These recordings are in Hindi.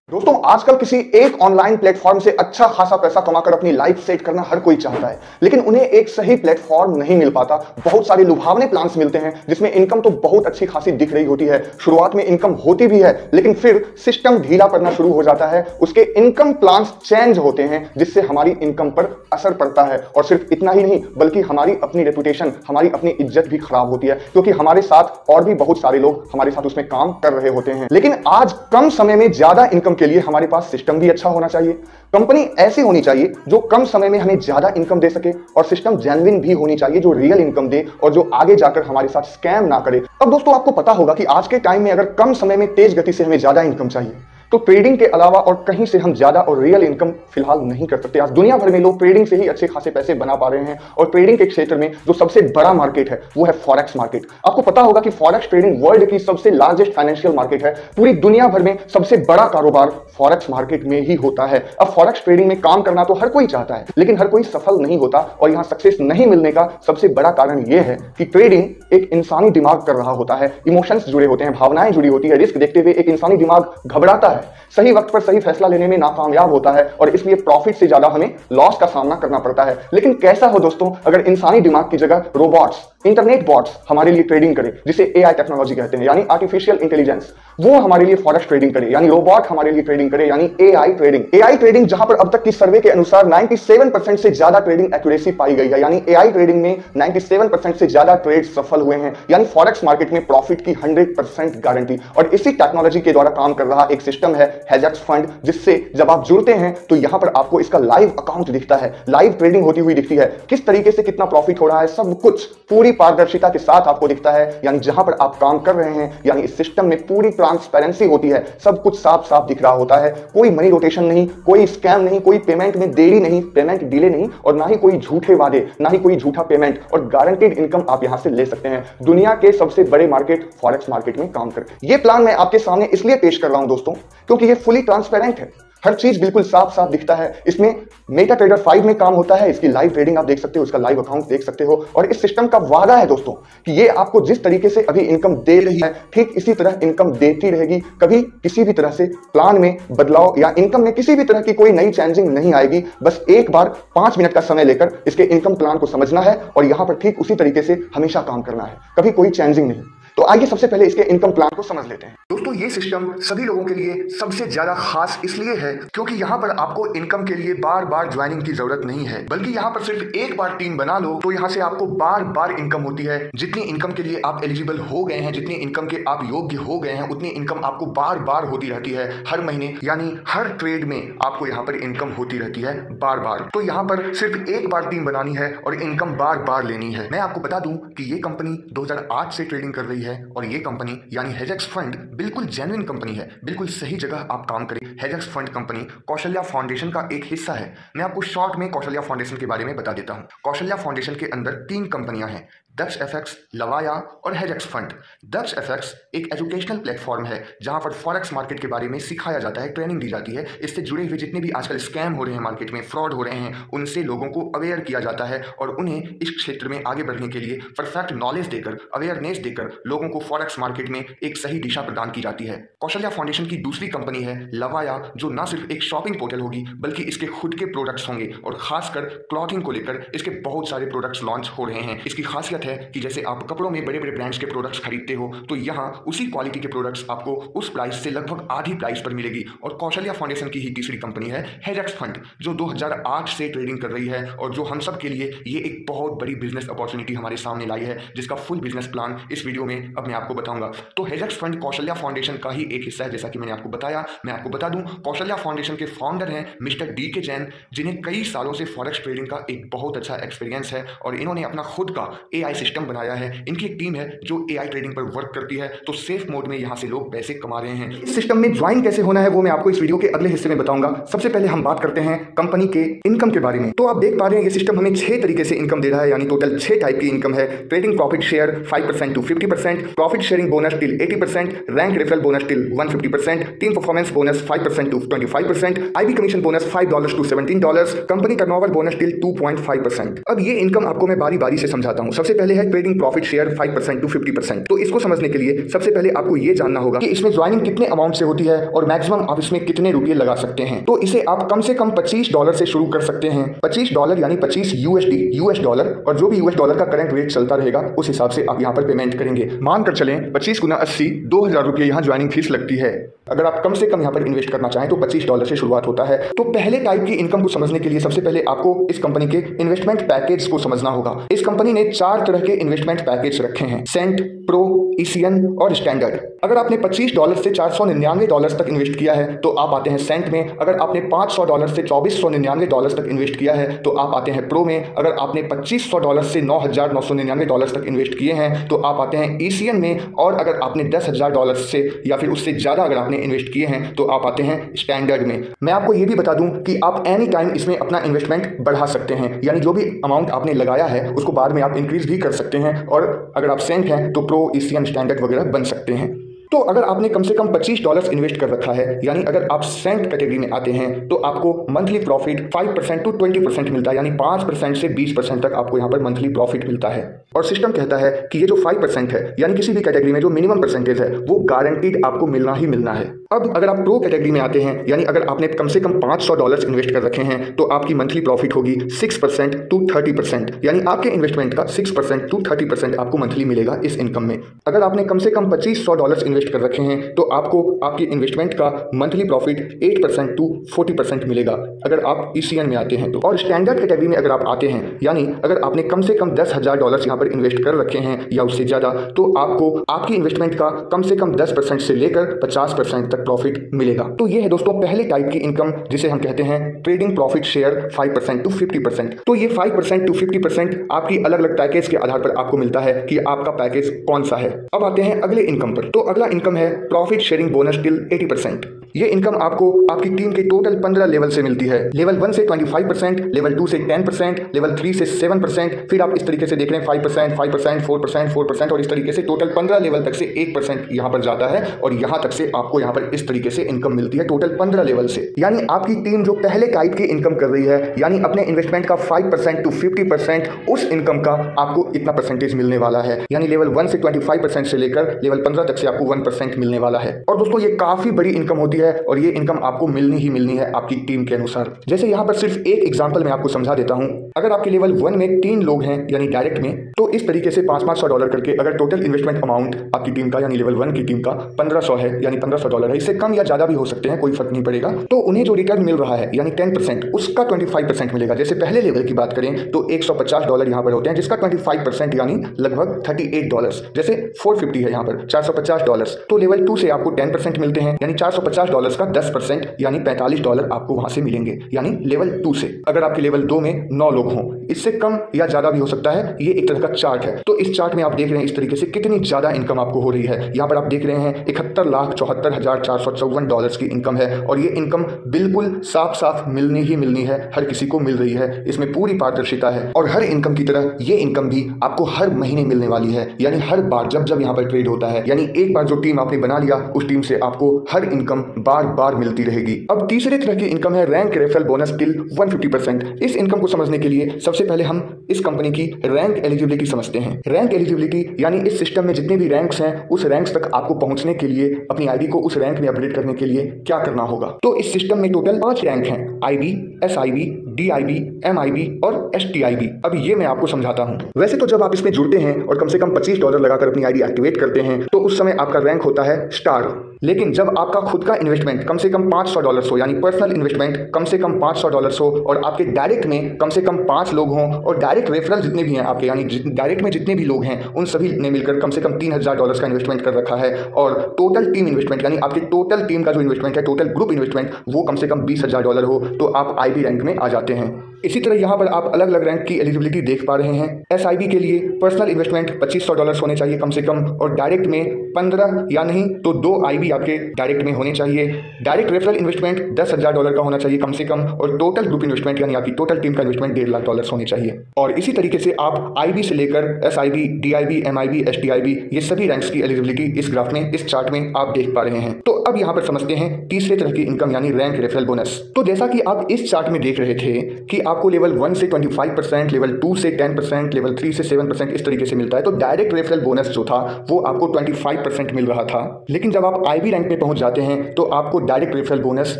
दोस्तों आजकल किसी एक ऑनलाइन प्लेटफॉर्म से अच्छा खासा पैसा कमाकर अपनी लाइफ सेट करना हर कोई चाहता है, लेकिन उन्हें एक सही प्लेटफॉर्म नहीं मिल पाता। बहुत सारे लुभावने प्लान्स मिलते हैं जिसमें इनकम तो बहुत अच्छी खासी दिख रही होती है, शुरुआत में इनकम होती भी है, लेकिन फिर सिस्टम ढीला पड़ना शुरू हो जाता है। उसके इनकम प्लान्स चेंज होते हैं जिससे हमारी इनकम पर असर पड़ता है, और सिर्फ इतना ही नहीं बल्कि हमारी अपनी रेपुटेशन, हमारी अपनी इज्जत भी खराब होती है, क्योंकि हमारे साथ और भी बहुत सारे लोग हमारे साथ उसमें काम कर रहे होते हैं। लेकिन आज कम समय में ज्यादा इनकम के लिए हमारे पास सिस्टम भी अच्छा होना चाहिए। कंपनी ऐसी होनी चाहिए जो कम समय में हमें ज्यादा इनकम दे सके, और सिस्टम जेन्युइन भी होनी चाहिए जो रियल इनकम दे और जो आगे जाकर हमारे साथ स्कैम ना करे। अब दोस्तों आपको पता होगा कि आज के टाइम में अगर कम समय में तेज गति से हमें ज्यादा इनकम चाहिए तो ट्रेडिंग के अलावा और कहीं से हम ज्यादा और रियल इनकम फिलहाल नहीं कर सकते। आज दुनिया भर में लोग ट्रेडिंग से ही अच्छे खासे पैसे बना पा रहे हैं, और ट्रेडिंग के क्षेत्र में जो सबसे बड़ा मार्केट है वो है फॉरेक्स मार्केट। आपको पता होगा कि फॉरेक्स ट्रेडिंग वर्ल्ड की सबसे लार्जेस्ट फाइनेंशियल मार्केट है। पूरी दुनिया भर में सबसे बड़ा कारोबार फॉरेक्स मार्केट में ही होता है। अब फॉरेक्स ट्रेडिंग में काम करना तो हर कोई चाहता है, लेकिन हर कोई सफल नहीं होता, और यहां सक्सेस नहीं मिलने का सबसे बड़ा कारण यह है कि ट्रेडिंग एक इंसानी दिमाग कर रहा होता है। इमोशंस जुड़े होते हैं, भावनाएं जुड़ी होती है। रिस्क देखते हुए एक इंसानी दिमाग घबराता है, सही वक्त पर सही फैसला लेने में नाकामयाब होता है, और इसलिए प्रॉफिट से ज्यादा हमें लॉस का सामना करना पड़ता है। लेकिन कैसा हो दोस्तों अगर इंसानी दिमाग की जगह रोबोट्स, इंटरनेट बॉट्स हमारे लिए ट्रेडिंग करें, जिसे एआई टेक्नोलॉजी कहते हैं, यानी आर्टिफिशियल इंटेलिजेंस, वो हमारे लिए फॉरेक्स ट्रेडिंग करे, यानी रोबोट हमारे लिए ट्रेडिंग करे, यानी एआई ट्रेडिंग। एआई ट्रेडिंग जहां पर अब तक की सर्वे के अनुसार 97% से ज्यादा ट्रेडिंग एक्यूरेसी पाई गई है, यानी एआई ट्रेडिंग में 97% से ज्यादा ट्रेड सफल हुए हैं, यानी फॉरेक्स मार्केट में प्रॉफिट की 100% गारंटी। और इसी टेक्नोलॉजी के द्वारा काम कर रहा एक सिस्टम है हेजेक्स फंड, जिससे जब आप जुड़ते हैं तो यहां पर आपको इसका लाइव अकाउंट दिखता है, लाइव ट्रेडिंग होती हुई दिखती है, किस तरीके से कितना प्रॉफिट हो रहा है, सब कुछ पूरी पारदर्शिता के साथ आपको दिखता है। यानी जहां पर आप काम कर रहे हैं, यानी इस सिस्टम में पूरी ट्रांसपेरेंसी होती है, सब कुछ साफ साफ दिख रहा होता है। कोई मनी रोटेशन नहीं, कोई स्कैम नहीं, कोई पेमेंट में देरी नहीं, पेमेंट डिले नहीं, और ना ही कोई झूठे वादे, ना ही कोई झूठा पेमेंट, और गारंटीड इनकम आप यहां से ले सकते हैं। दुनिया के सबसे बड़े मार्केट फॉरेक्स मार्केट में काम कर। यह प्लान मैं आपके सामने इसलिए पेश कर रहा हूं दोस्तों क्योंकि यह फुली ट्रांसपेरेंट है, हर चीज बिल्कुल साफ साफ दिखता है। इसमें मेटा ट्रेडर 5 में काम होता है, इसकी लाइव ट्रेडिंग आप देख सकते हो, इसका लाइव अकाउंट देख सकते हो, और इस सिस्टम का वादा है दोस्तों कि ये आपको जिस तरीके से अभी इनकम दे रही है ठीक इसी तरह इनकम देती रहेगी। कभी किसी भी तरह से प्लान में बदलाव या इनकम में किसी भी तरह की कोई नई चेंजिंग नहीं आएगी। बस एक बार 5 मिनट का समय लेकर इसके इनकम प्लान को समझना है, और यहां पर ठीक उसी तरीके से हमेशा काम करना है, कभी कोई चेंजिंग नहीं। तो आइए सबसे पहले इसके इनकम प्लान को समझ लेते हैं। दोस्तों ये सिस्टम सभी लोगों के लिए सबसे ज्यादा खास इसलिए है क्योंकि यहाँ पर आपको इनकम के लिए बार बार ज्वाइनिंग की जरूरत नहीं है, बल्कि यहाँ पर सिर्फ एक बार टीम बना लो तो यहाँ से आपको बार बार इनकम होती है। जितनी इनकम के लिए आप एलिजिबल हो गए हैं, जितनी इनकम के आप योग्य हो गए हैं, उतनी इनकम आपको बार बार होती रहती है हर महीने, यानी हर ट्रेड में आपको यहाँ पर इनकम होती रहती है बार बार। तो यहाँ पर सिर्फ एक बार टीम बनानी है और इनकम बार बार लेनी है। मैं आपको बता दूं कि ये कंपनी 2008 से ट्रेडिंग कर रही है, और ये कंपनी यानी हेजेक्स फंड बिल्कुल जेन्युइन कंपनी है, बिल्कुल सही जगह आप काम करें। हेजेक्स फंड कंपनी कौशल्या फाउंडेशन का एक हिस्सा है। मैं आपको शॉर्ट में कौशल्या फाउंडेशन के बारे में बता देता हूं। कौशल्या फाउंडेशन के अंदर 3 कंपनियां हैं, दक्ष एफएक्स, लवाया और हेजेक्स फंड। दक्ष एफएक्स एक एजुकेशनल प्लेटफॉर्म है जहां पर फॉरेक्स मार्केट के बारे में सिखाया जाता है, ट्रेनिंग दी जाती है। इससे जुड़े हुए जितने भी आजकल स्कैम हो रहे हैं, मार्केट में फ्रॉड हो रहे हैं, उनसे लोगों को अवेयर किया जाता है, और उन्हें इस क्षेत्र में आगे बढ़ने के लिए परफेक्ट नॉलेज देकर, अवेयरनेस देकर लोगों को फॉरेक्स मार्केट में एक सही दिशा प्रदान की जाती है। कौशल्या फाउंडेशन की दूसरी कंपनी है लवाया, जो न सिर्फ एक शॉपिंग पोर्टल होगी बल्कि इसके खुद के प्रोडक्ट्स होंगे, और खासकर क्लॉथिंग को लेकर इसके बहुत सारे प्रोडक्ट्स लॉन्च हो रहे हैं। इसकी खासियत है कि जैसे आप कपड़ों में बड़े बड़े ब्रांड्स के प्रोडक्ट्स खरीदते हो, तो यहाँ उसी क्वालिटी के प्रोडक्ट्स आपको उस प्राइस से लगभग आधी प्राइस पर मिलेगी। और कौशल्या फाउंडेशन की ही तीसरी कंपनी है हेजेक्स फंड, जो 2008 से ट्रेडिंग कर रही है, और जो हम सब के लिए ये एक बहुत बड़ी बिजनेस अपॉर्चुनिटी हमारे सामने लाई है, जिसका फुल बिजनेस प्लान इस वीडियो में अब मैं आपको बताऊंगा। तो हेजेक्स फंड कौशल्या फाउंडेशन का ही एक हिस्सा है, जैसा कि मैंने आपको बताया। मैं आपको बता दूं कौशल्या फाउंडेशन के फाउंडर हैं मिस्टर डीके जैन, जिन्हें कई सालों से फॉरेक्स ट्रेडिंग का एक बहुत अच्छा एक्सपीरियंस है, और इन्होंने अपना खुद का एआई सिस्टम बनाया है। इनकी एक टीम है जो एआई ट्रेडिंग पर वर्क करती है, तो सेफ मोड में यहां से लोग पैसे कमा रहे हैं। इस सिस्टम में ज्वाइन कैसे होना है वो मैं आपको इस वीडियो के अगले हिस्से में बताऊंगा। सबसे पहले हम बात करते हैं कंपनी के इनकम के बारे में। तो आप देख पा रहे हैं ये सिस्टम हमें 6 तरीके से इनकम दे रहा है, यानी टोटल 6 टाइप की इनकम है। Trading profit share 5% to 50%, profit sharing bonus till 80%, rank referral bonus till 150%, team performance bonus 5% to 25%, IB commission bonus $5 to $17, company turnover bonus till 2.5%। अब ये इनकम आपको मैं बारी बारी से समझाता हूं। सबसे पहले है ट्रेडिंग प्रॉफिट शेयर 5% टू 50%। तो इसको समझने के लिए सबसे पहले आपको ये जानना होगा कि इसमें ज्वाइनिंग कितने अमाउंट से होती है और मैक्सिमम आप इसमें कितने रुपए लगा सकते हैं। तो इसे आप कम से कम $25 से शुरू कर सकते हैं। $25 यानी 25 USD US डॉलर, और जो भी US डॉलर का करंट रेट चलता रहेगा उस हिसाब से आप यहाँ पर पेमेंट करेंगे। मानकर चलें 25 गुना 80 2000 रुपये यहाँ ज्वाइनिंग फीस लगती है। अगर आप कम से कम यहाँ पर इन्वेस्ट करना चाहें तो $25 से शुरुआत होता है। तो पहले टाइप की इनकम को समझने के लिए सबसे पहले आपको इस कंपनी के इन्वेस्टमेंट पैकेज को समझना होगा। इस कंपनी ने 4 तरह के इन्वेस्टमेंट पैकेज रखे हैं, सेंट, प्रो, ECN और स्टैंडर्ड। अगर आपने $25 से $499 तक इन्वेस्ट किया है तो आप आते हैं सेंट में। अगर आपने $500 से $2499 तक इन्वेस्ट किया है तो आप आते हैं प्रो में। अगर आपने $2500 से $9999 तक इन्वेस्ट किए हैं तो आप आते हैं ECN में। और अगर आपने $10,000 से या फिर उससे ज़्यादा अगर आपने इन्वेस्ट किए हैं तो आप आते हैं स्टैंडर्ड में। मैं आपको ये भी बता दूं कि आप एनी टाइम इसमें अपना इन्वेस्टमेंट बढ़ा सकते हैं, यानी जो भी अमाउंट आपने लगाया है उसको बाद में आप इंक्रीज भी कर सकते हैं। और अगर आप सेंट हैं तो प्रो, ECN, स्टैंडर्ड वगैरह बन सकते हैं। तो अगर आपने कम से कम $25 इन्वेस्ट कर रखा है, यानी अगर आप सेंट कैटेगरी में आते हैं तो आपको मंथली प्रॉफिट 5% टू 20% मिलता है, यानी 5% से 20% तक आपको यहाँ पर मंथली प्रॉफिट मिलता है। और सिस्टम कहता है कि ये जो 5% है, यानी किसी भी कैटेगरी में जो मिनिमम परसेंटेज है वो गारंटीड आपको मिलना ही मिलना है। अब अगर आप प्रो कैटेगरी में आते हैं, यानी अगर आपने कम से कम $500 इन्वेस्ट कर रखे हैं तो आपकी मंथली प्रॉफिट होगी 6% टू 30%, यानी आपके इन्वेस्टमेंट का 6% टू 30% आपको मंथली मिलेगा इस इनकम में। अगर आपने कम से कम $2500 इन्वेस्ट कर रखे हैं तो आपको आपके इन्वेस्टमेंट का मंथली प्रॉफिट 8% टू 40% मिलेगा अगर आप ECN में आते हैं तो। और स्टैंडर्ड कैटेगरी में अगर आप आते हैं, यानी अगर आपने कम से कम $10,000 यहाँ पर इन्वेस्ट कर रखे हैं या उससे ज़्यादा, तो आपको आपकी इन्वेस्टमेंट का कम से कम 10% से लेकर 50% तक प्रॉफिट मिलेगा। तो ये है दोस्तों पहले टाइप की इनकम, जिसे हम कहते हैं ट्रेडिंग प्रॉफिट शेयर 5% टू 50%। तो ये 5% टू 50% आपकी अलग अलग पैकेज के आधार पर आपको मिलता है कि आपका पैकेज कौन सा है। अब आते हैं अगले इनकम पर। तो अगला इनकम है प्रॉफिट शेयरिंग बोनस टिल 80%। ये इनकम आपको आपकी टीम के टोटल 15 लेवल से मिलती है। लेवल 1 से 25%, लेवल 2 से 10%, लेवल 3 से 7%, फिर आप इस तरीके से देख रहे हैं 5%, 5%, 4%, 4% और इस तरीके से टोटल 15 लेवल तक से 1% यहाँ पर जाता है और यहाँ तक से आपको यहाँ पर इस तरीके से इनकम मिलती है टोटल 15 लेवल से। यानी आपकी टीम जो पहले टाइप की इनकम कर रही है, यानी अपने इन्वेस्टमेंट का 5% टू 50%, उस इनकम का आपको इतना परसेंटेज मिलने वाला है। यानी लेवल 1 से 25% से लेकर लेवल 15 तक से आपको 1% मिलने वाला है। और दोस्तों ये काफी बड़ी इनकम होती है और ये इनकम आपको मिलनी ही मिलनी है आपकी टीम के अनुसार। जैसे यहाँ पर सिर्फ एक एग्जांपल मैं आपको समझा देता हूँ। अगर आपके लेवल 1 में 3 लोग हैं यानी डायरेक्ट में, तो इस तरीके से $500 करके अगर टोटल इन्वेस्टमेंट अमाउंट आपकी टीम का यानी लेवल 1 की टीम का 1500 है, यानी $1500 है, इससे कम या ज्यादा भी हो सकते हैं, कोई फर्क नहीं पड़ेगा। तो उन्हें जो रिटर्न मिल रहा है यानी 10%, उसका 25% मिलेगा। जैसे पहले लेवल की बात करें तो $150 यहाँ पर होते हैं, जिसका 25% यानी लगभग $38। जैसे 450 है यहाँ पर $450। तो लेवल 2 से आपको 10% मिलते हैं, यानी $450 का 10% यानी $45 आपको वहां से मिलेंगे, यानी लेवल 2 से। अगर आपके लेवल 2 में 9 लोग हों, इससे कम या ज्यादा भी हो सकता है। ये एक तरह का चार्ट है। तो इस चार्ट में आप देख रहे हैं इस तरीके से कितनी ज्यादा इनकम आपको हो रही है। यहाँ पर आप देख रहे हैं $71,74,454 की इनकम है और ये इनकम बिल्कुल साफ साफ मिलनी ही मिलनी है, हर किसी को मिल रही है। इसमें पूरी पारदर्शिता है और हर इनकम की तरह ये इनकम भी आपको हर महीने मिलने वाली है, यानी हर बार जब जब यहाँ पर ट्रेड होता है, यानी एक बार जो टीम आपने बना लिया उस टीम से आपको हर इनकम बार बार मिलती रहेगी। अब तीसरे तरह की इनकम है रैंक रेफरल बोनस टिल 150%। इस इनकम को समझने के लिए सबसे पहले हम इस कंपनी की रैंक एलिजिबिलिटी समझते हैं। रैंक एलिजिबिलिटी यानी इस सिस्टम में जितने भी रैंक्स हैं उस रैंक्स तक आपको पहुंचने के लिए, अपनी आईडी को उस रैंक में अपडेट करने के लिए क्या करना होगा। तो इस सिस्टम में टोटल 5 रैंक हैं, IB, SIB, DIB, MIB और STIB। अब ये मैं आपको समझाता हूं। वैसे तो जब आप इसमें जुड़ते हैं और कम से कम $25 लगाकर अपनी आईडी एक्टिवेट करते हैं तो उस समय आपका रैंक होता है स्टार। लेकिन जब आपका खुद का इन्वेस्टमेंट कम से कम $500 हो, यानी पर्सनल इन्वेस्टमेंट कम से कम $500 हो और आपके डायरेक्ट में कम से कम 5 लोग हों और डायरेक्ट रेफरल जितने भी हैं आपके, यानी डायरेक्ट में जितने भी लोग हैं उन सभी ने मिलकर कम से कम $3000 का इन्वेस्टमेंट कर रखा है और टोटल टीम इन्वेस्टमेंट यानी आपकी टोटल टीम का जो इन्वेस्टमेंट है, टोटल ग्रुप इन्वेस्टमेंट वो कम से कम $20000 हो तो आप IB रैंक में आ जाते हैं। इसी तरह यहाँ पर आप अलग अलग रैंक की एलिजिबिलिटी देख पा रहे हैं। SIB के लिए पर्सनल इन्वेस्टमेंट $2500 होने चाहिए कम से कम और डायरेक्ट में 15 या नहीं तो 2 IB आपके डायरेक्ट में होने चाहिए। डायरेक्ट रेफरल इन्वेस्टमेंट $10,000 का होना चाहिए कम से कम और टोटल ग्रुप इन्वेस्टमेंट यानी आपकी टोटल टीम का इन्वेस्टमेंट $1.5 होने चाहिए। और इसी तरीके से आप IB से लेकर SIB, DIB, MIB, STIB ये सभी रैंक्स की एलिजिबिलिटी इस ग्राफ में, इस चार्ट में आप देख पा रहे हैं। तो अब यहाँ पर समझते हैं तीसरे तरह की इनकम यानी रैंक रेफरल बोनस। तो जैसा कि आप इस चार्ट में देख रहे थे कि आपको लेवल 1 से 25%, लेवल 2 से 10%, लेवल 3 से 7% इस तरीके से मिलता है। तो डायरेक्ट रेफरल बोनस जो था वो आपको 25% मिल रहा था। लेकिन जब आप आईबी रैंक में पहुंच जाते हैं तो आपको डायरेक्ट रेफरल बोनस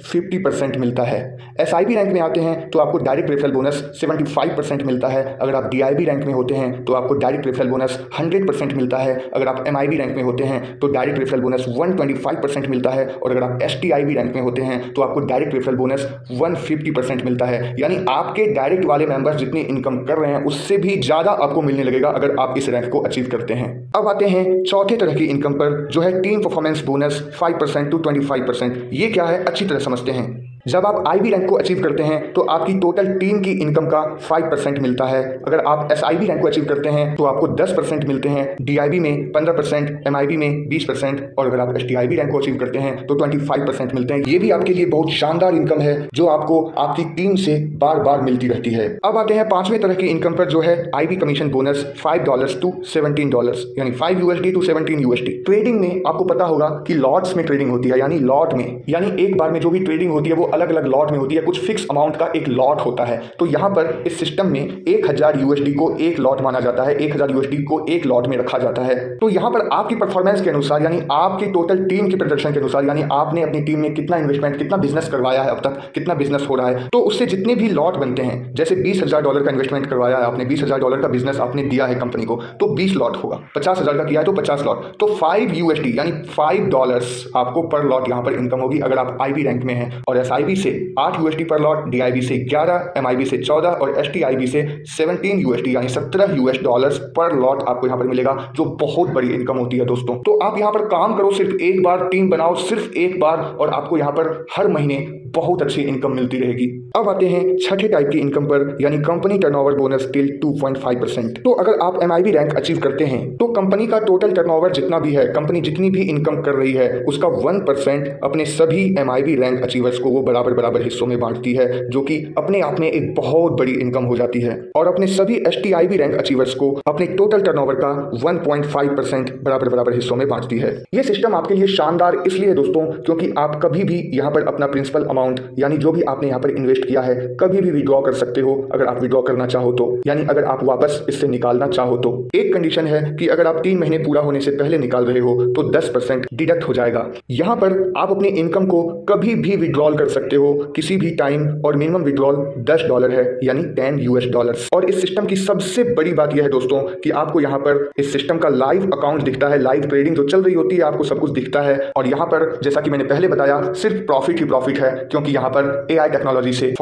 50% मिलता है। एसआईबी रैंक में आते हैं तो आपको डायरेक्ट रेफरल बोनस 75% मिलता है। अगर आप डीआईबी रैंक में होते हैं तो आपको डायरेक्ट रेफरल बोनस 100% मिलता है। अगर आप एमआईबी रैंक में होते हैं तो डायरेक्ट रेफरल बोनस 125% मिलता है। और अगर आप एसटीआईबी रैंक में होते हैं तो आपको डायरेक्ट रेफरल बोनस 150% मिलता है। यानी आपके डायरेक्ट वाले मेंबर्स जितनी इनकम कर रहे हैं उससे भी ज्यादा आपको मिलने लगेगा अगर आप इस रैंक को अचीव करते हैं। अब आते हैं चौथे तरह की इनकम पर, जो है टीम परफॉर्मेंस बोनस 5% to 25%। ये क्या है अच्छी तरह समझते हैं। जब आप आईबी रैंक को अचीव करते हैं तो आपकी टोटल टीम की इनकम का 5% मिलता है। अगर आप एसआईबी रैंक को अचीव करते हैं तो आपको 10% मिलते हैं, डीआईबी में 15%, एमआईबी में 20%, और अगर आप एसटीआईबी रैंक को अचीव करते हैं तो 25% मिलते हैं। ये भी आपके लिए बहुत शानदार इनकम है जो आपको आपकी टीम से बार बार मिलती रहती है। अब आते हैं पांचवें तरह की इनकम पर, जो है आईबी कमीशन बोनस $5 to $17, यानी $5 to $17। ट्रेडिंग में आपको पता होगा कि लॉट्स में ट्रेडिंग होती है, यानी लॉट में, यानी एक बार में जो भी ट्रेडिंग होती है वो अलग अलग लॉट में होती है। कुछ फिक्स अमाउंट का एक लॉट होता है। तो यहाँ पर इस सिस्टम में 1000 यूएसडी को एक लॉट माना जाता है, 1000 यूएसडी को एक लॉट में रखा जाता है। तो यहाँ पर आपकी परफॉर्मेंस के अनुसार, यानी आपकी टोटल टीम के प्रदर्शन के अनुसार, यानी आपने अपनी टीम में कितना इन्वेस्टमेंट, कितना बिजनेस करवाया है, अब तक कितना बिजनेस हो रहा है, तो उससे जितने भी लॉट बनते हैं, जैसे $20,000 का इन्वेस्टमेंट करवाया है आपने, $20,000 का बिजनेस आपने दिया है कंपनी को, तो 20 लॉट होगा। 50,000 का किया है तो 50 लॉट, तो $5 यानी $5 आपको पर लॉट यहाँ पर इनकम होगी अगर आप आईबी रैंक में हैं। और एसआईबी से $8 पर लॉट, डीआईबी से 11, एमआईबी से 14 और एसटीआईबी से $17 यानी $17 पर लॉट आपको यहाँ पर मिलेगा, जो बहुत बड़ी इनकम होती है दोस्तों। तो आप यहाँ पर काम करो, सिर्फ एक बार टीम बनाओ, सिर्फ एक बार, और आपको यहाँ पर हर महीने बहुत अच्छी इनकम मिलती रहेगी। अब आते हैं छठे टाइप की इनकम पर, यानी कंपनी टर्नओवर बोनस टिल 2.5%। तो अगर आप एमआईबी रैंक अचीव करते हैं तो कंपनी का टोटल टर्नओवर जितना भी है, कंपनी जितनी भी इनकम कर रही है उसका 1% अपने सभी एमआईबी रैंक अचीवर्स को वो बराबर बराबर हिस्सों में बांटती है, जो कि अपने आप में एक बहुत बड़ी इनकम हो जाती है। और अपने सभी एसटीआईबी रैंक अचीवर्स को अपने टोटल टर्नओवर का 1.5% बराबर बराबर हिस्सों में बांटती है। यह सिस्टम आपके लिए शानदार इसलिए दोस्तों क्योंकि आप कभी भी यहाँ पर अपना प्रिंसिपल अमाउंट, यानी जो भी आपने यहाँ पर इन्वेस्ट किया है, कभी भी विड्रॉ कर सकते हो अगर आप विड्रॉ करना चाहो तो, यानी अगर आप वापस इससे निकालना चाहो तो। एक कंडीशन है कि अगर आप 3 महीने पूरा होने से पहले निकाल रहे हो तो 10% डिडक्ट हो जाएगा। यहाँ पर आप अपनी इनकम को कभी भी विड्रॉल कर सकते हो किसी भी टाइम, और मिनिमम विड्रॉल $10 है, यानी $10। और इस सिस्टम की सबसे बड़ी बात यह है दोस्तों कि आपको यहाँ पर इस सिस्टम का लाइव अकाउंट दिखता है, लाइव ट्रेडिंग जो चल रही होती है आपको सब कुछ दिखता है। और यहाँ पर जैसा कि मैंने पहले बताया सिर्फ प्रॉफिट ही प्रॉफिट है, क्योंकि यहाँ पर एआई टेक्नोलॉजी से